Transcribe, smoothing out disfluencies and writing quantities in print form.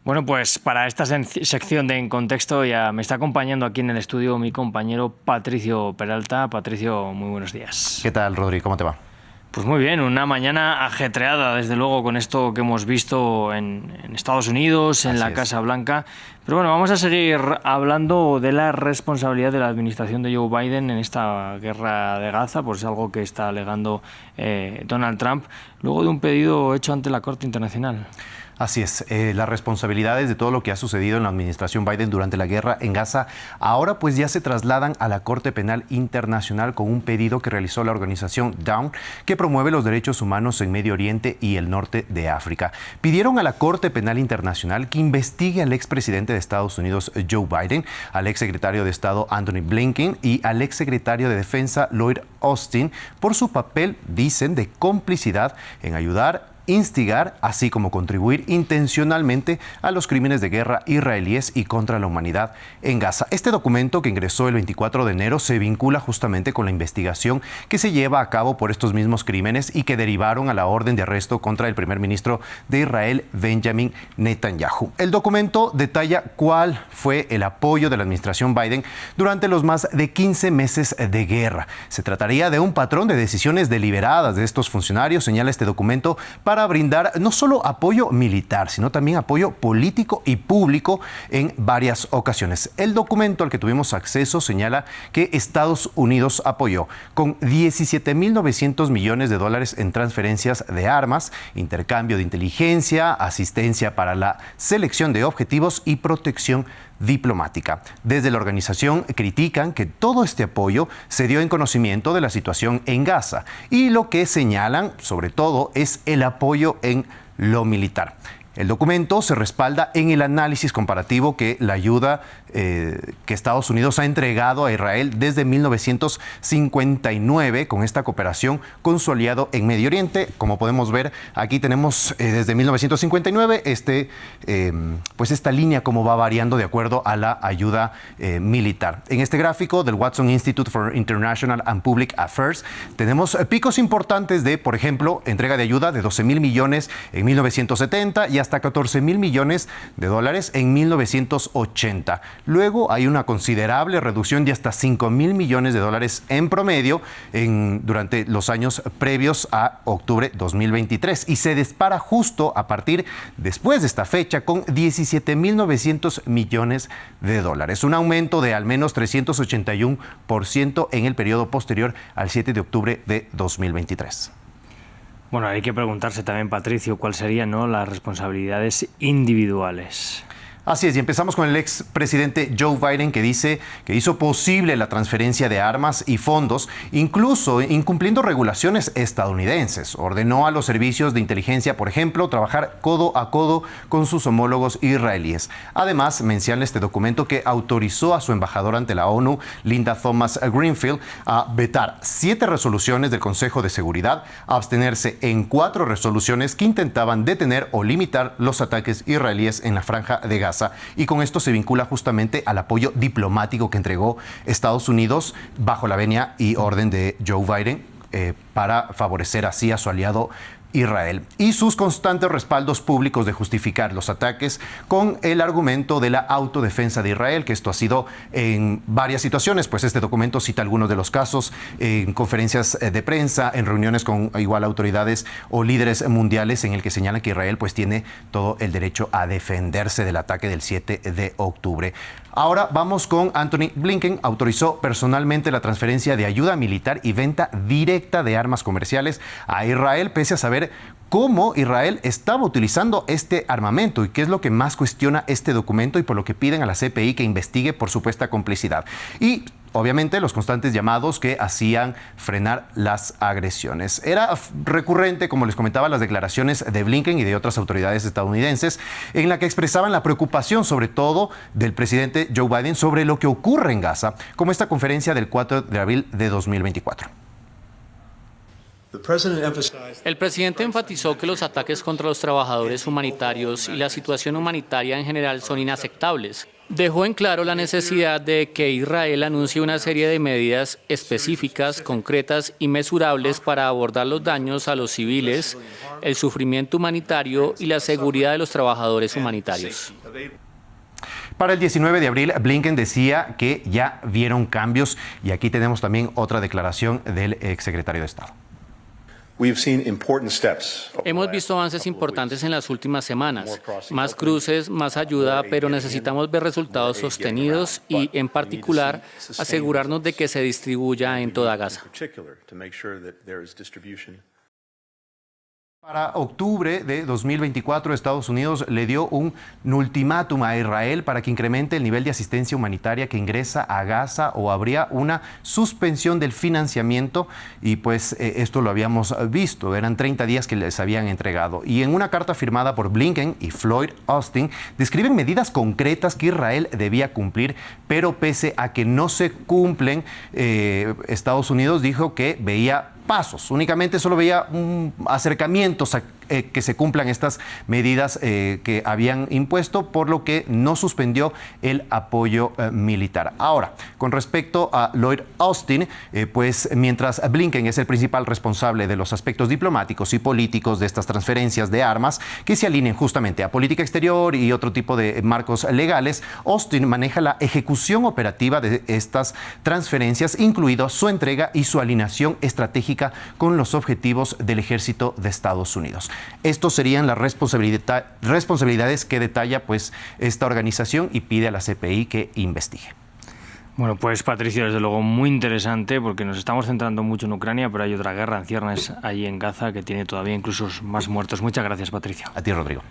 Bueno, pues para esta sección de En Contexto ya me está acompañando aquí en el estudio mi compañero Patricio Peralta. Patricio, muy buenos días. ¿Qué tal, Rodri? ¿Cómo te va? Pues muy bien, una mañana ajetreada, desde luego, con esto que hemos visto en Estados Unidos, en la Casa Blanca. Pero bueno, vamos a seguir hablando de la responsabilidad de la administración de Joe Biden en esta guerra de Gaza, pues es algo que está alegando Donald Trump, luego de un pedido hecho ante la Corte Internacional. Así es, las responsabilidades de todo lo que ha sucedido en la administración Biden durante la guerra en Gaza ahora pues ya se trasladan a la Corte Penal Internacional con un pedido que realizó la organización Dawn, que promueve los derechos humanos en Medio Oriente y el norte de África. Pidieron a la Corte Penal Internacional que investigue al expresidente de Estados Unidos Joe Biden, al exsecretario de Estado Antony Blinken y al exsecretario de Defensa Lloyd Austin por su papel, dicen, de complicidad en ayudar, instigar, así como contribuir intencionalmente a los crímenes de guerra israelíes y contra la humanidad en Gaza. Este documento, que ingresó el 24 de enero, se vincula justamente con la investigación que se lleva a cabo por estos mismos crímenes y que derivaron a la orden de arresto contra el primer ministro de Israel, Benjamin Netanyahu. El documento detalla cuál fue el apoyo de la administración Biden durante los más de 15 meses de guerra. Se trataría de un patrón de decisiones deliberadas de estos funcionarios, señala este documento, para brindar no solo apoyo militar, sino también apoyo político y público en varias ocasiones. El documento al que tuvimos acceso señala que Estados Unidos apoyó con 17.900 millones de dólares en transferencias de armas, intercambio de inteligencia, asistencia para la selección de objetivos y protección diplomática. Desde la organización critican que todo este apoyo se dio en conocimiento de la situación en Gaza y lo que señalan, sobre todo, es el apoyo en lo militar. El documento se respalda en el análisis comparativo que la ayuda que Estados Unidos ha entregado a Israel desde 1959 con esta cooperación con su aliado en Medio Oriente. Como podemos ver, aquí tenemos desde 1959 pues esta línea como va variando de acuerdo a la ayuda militar. En este gráfico del Watson Institute for International and Public Affairs tenemos picos importantes de, por ejemplo, entrega de ayuda de 12.000 millones en 1970 y hasta 14.000 millones de dólares en 1980. Luego hay una considerable reducción de hasta 5.000 millones de dólares en promedio durante los años previos a octubre 2023 y se dispara justo a partir después de esta fecha con 17.900 millones de dólares. Un aumento de al menos 381% en el periodo posterior al 7 de octubre de 2023. Bueno, hay que preguntarse también, Patricio, cuáles serían, ¿no?, las responsabilidades individuales. Así es, y empezamos con el expresidente Joe Biden, que dice que hizo posible la transferencia de armas y fondos, incluso incumpliendo regulaciones estadounidenses. Ordenó a los servicios de inteligencia, por ejemplo, trabajar codo a codo con sus homólogos israelíes. Además, menciona este documento que autorizó a su embajador ante la ONU, Linda Thomas Greenfield, a vetar 7 resoluciones del Consejo de Seguridad, a abstenerse en 4 resoluciones que intentaban detener o limitar los ataques israelíes en la Franja de Gaza. Y con esto se vincula justamente al apoyo diplomático que entregó Estados Unidos bajo la venia y orden de Joe Biden para favorecer así a su aliado Israel y sus constantes respaldos públicos de justificar los ataques con el argumento de la autodefensa de Israel, que esto ha sido en varias situaciones, pues este documento cita algunos de los casos en conferencias de prensa, en reuniones con igual autoridades o líderes mundiales en el que señalan que Israel pues tiene todo el derecho a defenderse del ataque del 7 de octubre. Ahora vamos con Antony Blinken. Autorizó personalmente la transferencia de ayuda militar y venta directa de armas comerciales a Israel, pese a saber cómo Israel estaba utilizando este armamento y qué es lo que más cuestiona este documento y por lo que piden a la CPI que investigue por supuesta complicidad. Y obviamente los constantes llamados que hacían frenar las agresiones. Era recurrente, como les comentaba, las declaraciones de Blinken y de otras autoridades estadounidenses en la que expresaban la preocupación sobre todo del presidente Joe Biden sobre lo que ocurre en Gaza, como esta conferencia del 4 de abril de 2024. El presidente enfatizó que los ataques contra los trabajadores humanitarios y la situación humanitaria en general son inaceptables. Dejó en claro la necesidad de que Israel anuncie una serie de medidas específicas, concretas y mesurables para abordar los daños a los civiles, el sufrimiento humanitario y la seguridad de los trabajadores humanitarios. Para el 19 de abril, Blinken decía que ya vieron cambios, y aquí tenemos también otra declaración del exsecretario de Estado. Hemos visto avances importantes en las últimas semanas, más cruces, más ayuda, pero necesitamos ver resultados sostenidos y, en particular, asegurarnos de que se distribuya en toda Gaza. Para octubre de 2024, Estados Unidos le dio un ultimátum a Israel para que incremente el nivel de asistencia humanitaria que ingresa a Gaza, o habría una suspensión del financiamiento, y pues esto lo habíamos visto, eran 30 días que les habían entregado. Y en una carta firmada por Blinken y Lloyd Austin, describen medidas concretas que Israel debía cumplir, pero pese a que no se cumplen, Estados Unidos dijo que veía pasos, únicamente solo veía acercamientos a que se cumplan estas medidas que habían impuesto, por lo que no suspendió el apoyo militar. Ahora, con respecto a Lloyd Austin, pues mientras Blinken es el principal responsable de los aspectos diplomáticos y políticos de estas transferencias de armas que se alineen justamente a política exterior y otro tipo de marcos legales, Austin maneja la ejecución operativa de estas transferencias, incluido su entrega y su alineación estratégica con los objetivos del ejército de Estados Unidos. Estos serían las responsabilidades que detalla pues esta organización, y pide a la CPI que investigue. Bueno, pues Patricio, desde luego muy interesante, porque nos estamos centrando mucho en Ucrania, pero hay otra guerra en ciernes allí en Gaza que tiene todavía incluso más muertos. Muchas gracias, Patricio. A ti, Rodrigo.